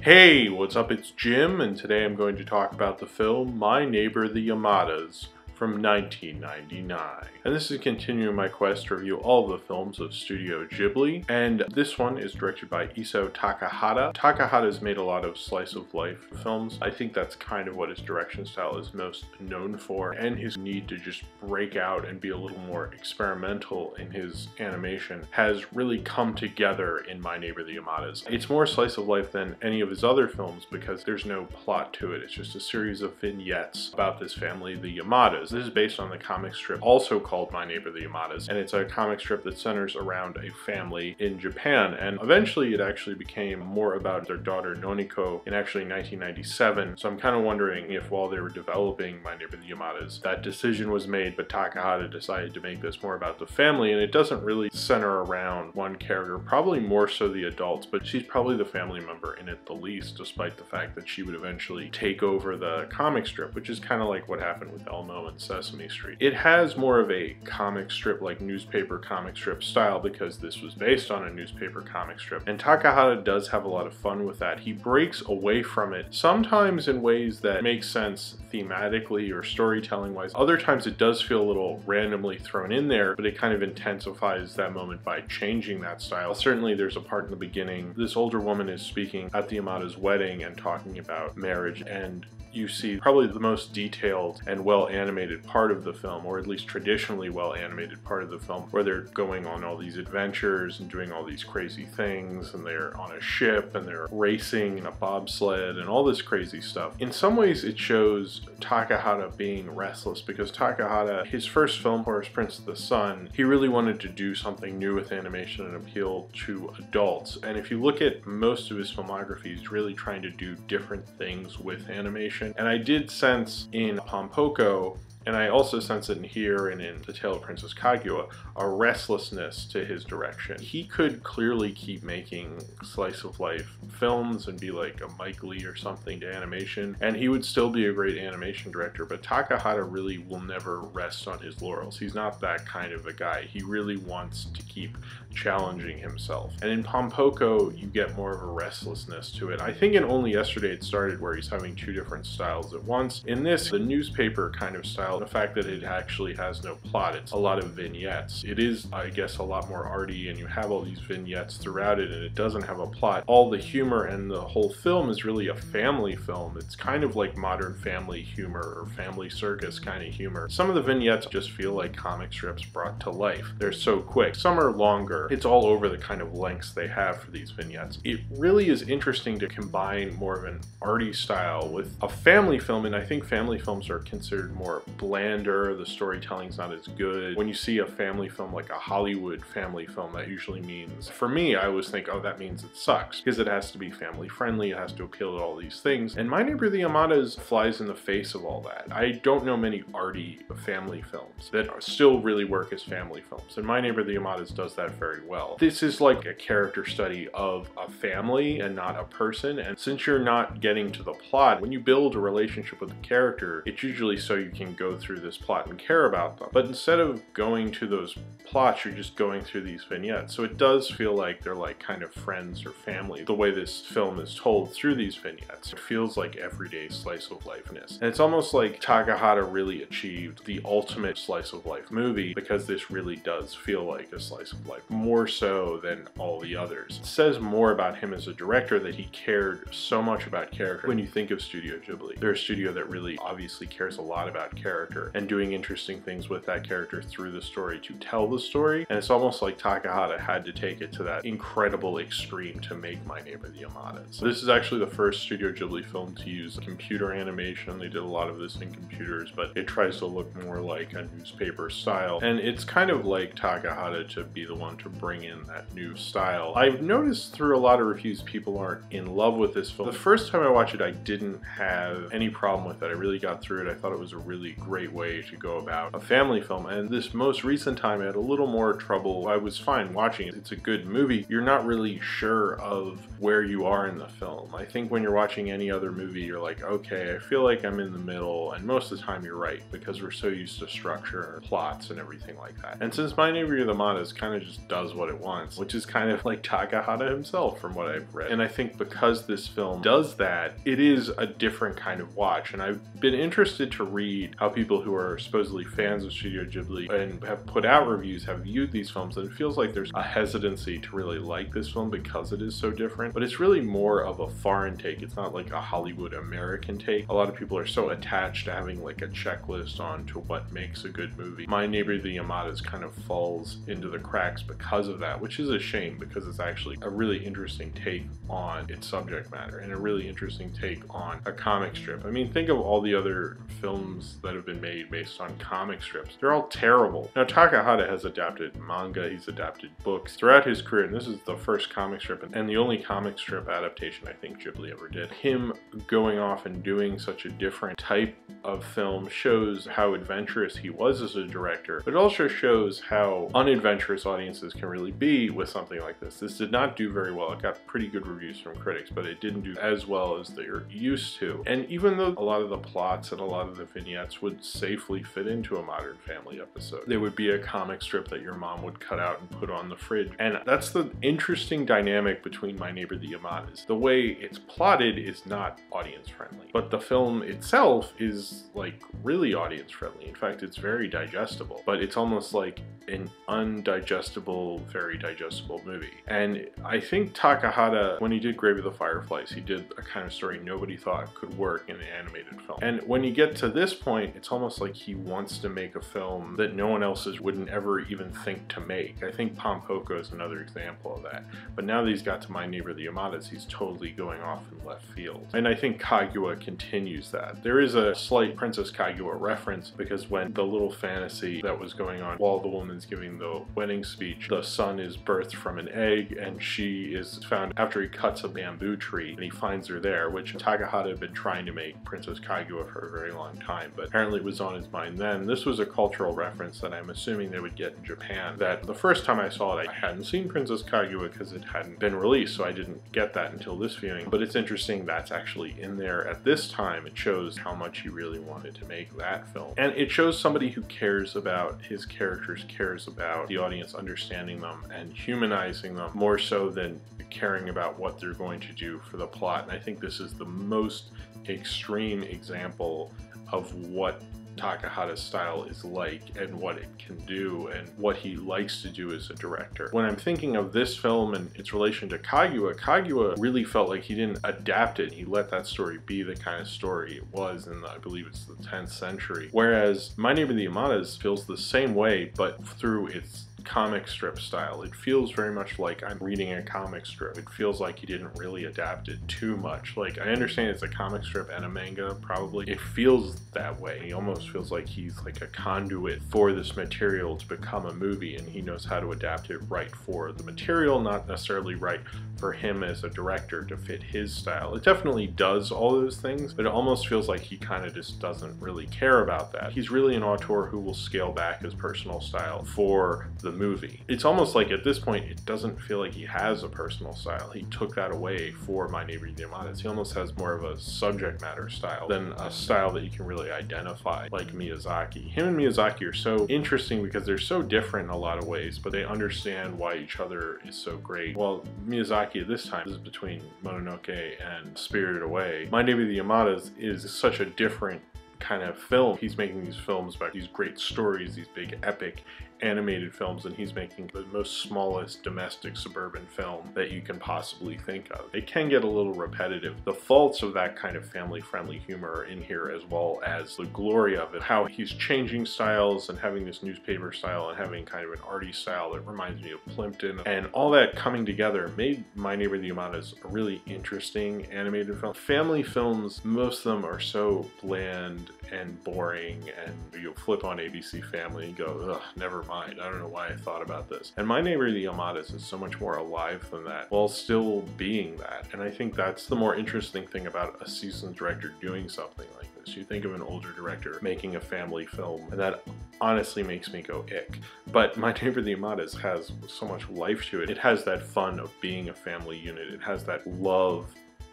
Hey, what's up? It's Jim, and today I'm going to talk about the film My Neighbor the Yamadas from 1999. And this is continuing my quest to review all of the films of Studio Ghibli, and this one is directed by Isao Takahata. Takahata's made a lot of slice of life films. I think that's kind of what his direction style is most known for, and his need to just break out and be a little more experimental in his animation has really come together in My Neighbor the Yamadas. It's more slice of life than any of his other films because there's no plot to it. It's just a series of vignettes about this family, the Yamadas. This is based on the comic strip also called My Neighbor the Yamadas, and it's a comic strip that centers around a family in Japan, and eventually it actually became more about their daughter Noniko in actually 1997. So I'm kind of wondering if while they were developing My Neighbor the Yamadas, that decision was made, but Takahata decided to make this more about the family, and it doesn't really center around one character, probably more so the adults, but she's probably the family member in it the least, despite the fact that she would eventually take over the comic strip, which is kind of like what happened with Elmo and Sesame Street. It has more of a comic strip, like newspaper comic strip style, because this was based on a newspaper comic strip, and Takahata does have a lot of fun with that. He breaks away from it, sometimes in ways that make sense thematically or storytelling wise. Other times it does feel a little randomly thrown in there, but it kind of intensifies that moment by changing that style. Certainly there's a part in the beginning, this older woman is speaking at the Yamada's wedding and talking about marriage, and you see probably the most detailed and well animated part of the film, or at least traditionally well animated part of the film, where they're going on all these adventures and doing all these crazy things, and they're on a ship and they're racing in a bobsled and all this crazy stuff. In some ways it shows Takahata being restless, because Takahata, his first film, Horace Prince of the Sun, he really wanted to do something new with animation and appeal to adults. And if you look at most of his filmography, he's really trying to do different things with animation. And I did sense in Pompoko, and I also sense it in here and in The Tale of Princess Kaguya, a restlessness to his direction. He could clearly keep making slice of life films and be like a Mike Lee or something to animation, and he would still be a great animation director, but Takahata really will never rest on his laurels. He's not that kind of a guy. He really wants to keep challenging himself. And in Pompoko, you get more of a restlessness to it. I think in Only Yesterday It Started, where he's having two different styles at once. In this, the newspaper kind of style, the fact that it actually has no plot, it's a lot of vignettes. It is, I guess, a lot more arty, and you have all these vignettes throughout it, and it doesn't have a plot. All the humor and the whole film is really a family film. It's kind of like modern family humor or family circus kind of humor. Some of the vignettes just feel like comic strips brought to life. They're so quick. Some are longer. It's all over the kind of lengths they have for these vignettes. It really is interesting to combine more of an arty style with a family film, and I think family films are considered more blander, the storytelling's not as good. When you see a family film like a Hollywood family film, that usually means, for me, I always think, oh, that means it sucks, because it has to be family friendly, it has to appeal to all these things, and My Neighbor the Yamadas flies in the face of all that. I don't know many arty family films that still really work as family films, and My Neighbor the Yamadas does that very well. This is like a character study of a family and not a person, and since you're not getting to the plot, when you build a relationship with a character, it's usually so you can go through this plot and care about them. But instead of going to those plots, you're just going through these vignettes. So it does feel like they're like kind of friends or family, the way this film is told through these vignettes. It feels like everyday slice of lifeness. And it's almost like Takahata really achieved the ultimate slice of life movie, because this really does feel like a slice of life, more so than all the others. It says more about him as a director that he cared so much about character. When you think of Studio Ghibli, they're a studio that really obviously cares a lot about character and doing interesting things with that character through the story to tell the story, and it's almost like Takahata had to take it to that incredible extreme to make My Neighbor the Yamadas. So this is actually the first Studio Ghibli film to use computer animation. They did a lot of this in computers, but it tries to look more like a newspaper style, and it's kind of like Takahata to be the one to bring in that new style. I've noticed through a lot of reviews people aren't in love with this film. The first time I watched it, I didn't have any problem with it. I really got through it. I thought it was a really great great way to go about a family film. And this most recent time I had a little more trouble. I was fine watching it. It's a good movie. You're not really sure of where you are in the film. I think when you're watching any other movie, you're like, okay, I feel like I'm in the middle, and most of the time you're right, because we're so used to structure, plots, and everything like that. And since My Neighbor the Yamadas kind of just does what it wants, which is kind of like Takahata himself from what I've read. And I think because this film does that, it is a different kind of watch. And I've been interested to read how people who are supposedly fans of Studio Ghibli and have put out reviews have viewed these films, and it feels like there's a hesitancy to really like this film because it is so different. But it's really more of a foreign take. It's not like a Hollywood American take. A lot of people are so attached to having like a checklist on to what makes a good movie. My Neighbor the Yamadas kind of falls into the cracks because of that, which is a shame because it's actually a really interesting take on its subject matter and a really interesting take on a comic strip. I mean, think of all the other films that have been made based on comic strips. They're all terrible. Now, Takahata has adapted manga, he's adapted books throughout his career, and this is the first comic strip and the only comic strip adaptation I think Ghibli ever did. Him going off and doing such a different type of film shows how adventurous he was as a director, but it also shows how unadventurous audiences can really be with something like this. This did not do very well. It got pretty good reviews from critics, but it didn't do as well as they're used to. And even though a lot of the plots and a lot of the vignettes would safely fit into a Modern Family episode, there would be a comic strip that your mom would cut out and put on the fridge. And that's the interesting dynamic between My Neighbor the Yamadas. The way it's plotted is not audience friendly, but the film itself is like really audience friendly. In fact, it's very digestible, but it's almost like an undigestible, very digestible movie. And I think Takahata, when he did Grave of the Fireflies, he did a kind of story nobody thought could work in an animated film. And when you get to this point, it's almost like he wants to make a film that no one else wouldn't ever even think to make. I think Pompoko is another example of that. But now that he's got to My Neighbor the Yamadas, he's totally going off in left field. And I think Kaguya continues that. There is a slight Princess Kaguya reference because when the little fantasy that was going on while the woman's giving the wedding speech, the son is birthed from an egg and she is found after he cuts a bamboo tree and he finds her there, which Takahata had been trying to make Princess Kaguya for a very long time, but apparently it was on his mind then. This was a cultural reference that I'm assuming they would get in Japan, that the first time I saw it, I hadn't seen Princess Kaguya because it hadn't been released, so I didn't get that until this viewing. But it's interesting that's actually in there at this time. It shows how much he really wanted to make that film. And it shows somebody who cares about his characters, cares about the audience understanding them and humanizing them more so than caring about what they're going to do for the plot. And I think this is the most extreme example of what Takahata's style is like and what it can do and what he likes to do as a director. When I'm thinking of this film and its relation to Kaguya, Kaguya really felt like he didn't adapt it. He let that story be the kind of story it was in I believe it's the 10th century. Whereas My Neighbor the Yamadas feels the same way, but through its comic strip style. It feels very much like I'm reading a comic strip. It feels like he didn't really adapt it too much. Like, I understand it's a comic strip and a manga, probably. It feels that way. He almost feels like he's like a conduit for this material to become a movie, and he knows how to adapt it right for the material, not necessarily right for him as a director to fit his style. It definitely does all those things, but it almost feels like he kind of just doesn't really care about that. He's really an auteur who will scale back his personal style for the movie. It's almost like at this point it doesn't feel like he has a personal style. He took that away for My Neighbor the Yamadas. He almost has more of a subject matter style than a style that you can really identify like Miyazaki. Him and Miyazaki are so interesting because they're so different in a lot of ways, but they understand why each other is so great. Well, Miyazaki at this time is between Mononoke and Spirited Away. My Neighbor the Yamadas is such a different kind of film. He's making these films about these great stories, these big epic animated films, and he's making the most smallest domestic suburban film that you can possibly think of. It can get a little repetitive. The faults of that kind of family-friendly humor are in here, as well as the glory of it. How he's changing styles and having this newspaper style and having kind of an arty style that reminds me of Plimpton, and all that coming together made My Neighbor the Yamadas a really interesting animated film. Family films, most of them are so bland and boring, and you flip on ABC Family and go, ugh, never mind, I don't know why I thought about this. And My Neighbor the Yamadas is so much more alive than that, while still being that. And I think that's the more interesting thing about a seasoned director doing something like this. this. You think of an older director making a family film, and that honestly makes me go ick. But My Neighbor the Yamadas has so much life to it. It has that fun of being a family unit. It has that love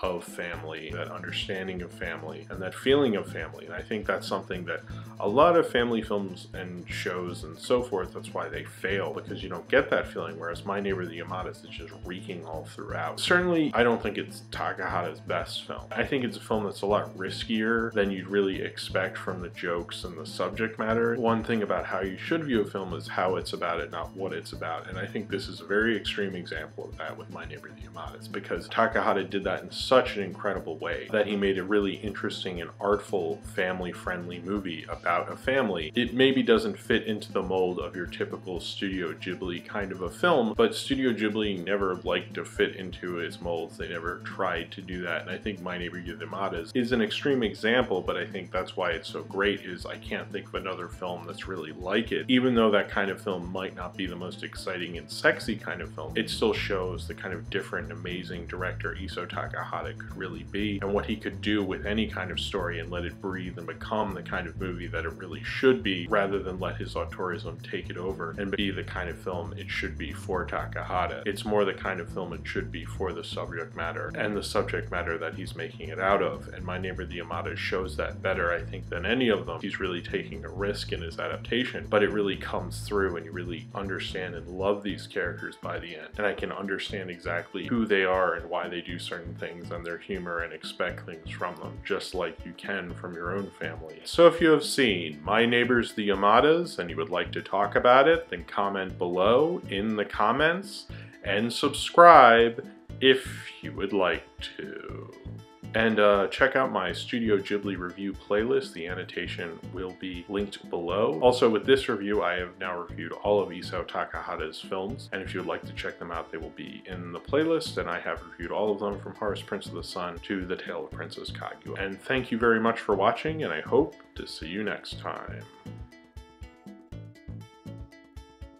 of family, that understanding of family, and that feeling of family. And I think that's something that a lot of family films and shows and so forth, that's why they fail, because you don't get that feeling, whereas My Neighbor the Yamadas is just reeking all throughout. Certainly, I don't think it's Takahata's best film. I think it's a film that's a lot riskier than you'd really expect from the jokes and the subject matter. One thing about how you should view a film is how it's about it, not what it's about. And I think this is a very extreme example of that with My Neighbor the Yamadas, because Takahata did that in such an incredible way that he made a really interesting and artful family-friendly movie about a family. It maybe doesn't fit into the mold of your typical Studio Ghibli kind of a film, but Studio Ghibli never liked to fit into its molds. They never tried to do that, and I think My Neighbor the Yamadas is an extreme example, but I think that's why it's so great, is I can't think of another film that's really like it. Even though that kind of film might not be the most exciting and sexy kind of film, it still shows the kind of different, amazing director Isao Takahata could really be, and what he could do with any kind of story and let it breathe and become the kind of movie that it really should be, rather than let his auteurism take it over and be the kind of film it should be for Takahata. It's more the kind of film it should be for the subject matter, and the subject matter that he's making it out of, and My Neighbor the Yamadas shows that better, I think, than any of them. He's really taking a risk in his adaptation, but it really comes through, and you really understand and love these characters by the end, and I can understand exactly who they are and why they do certain things and their humor, and expect things from them, just like you can from your own family. So if you have seen My Neighbors the Yamadas and you would like to talk about it, then comment below in the comments, and subscribe if you would like to. And check out my Studio Ghibli review playlist. The annotation will be linked below. Also, with this review, I have now reviewed all of Isao Takahata's films, and if you would like to check them out, they will be in the playlist, and I have reviewed all of them from Horus Prince of the Sun to The Tale of Princess Kaguya. And thank you very much for watching, and I hope to see you next time.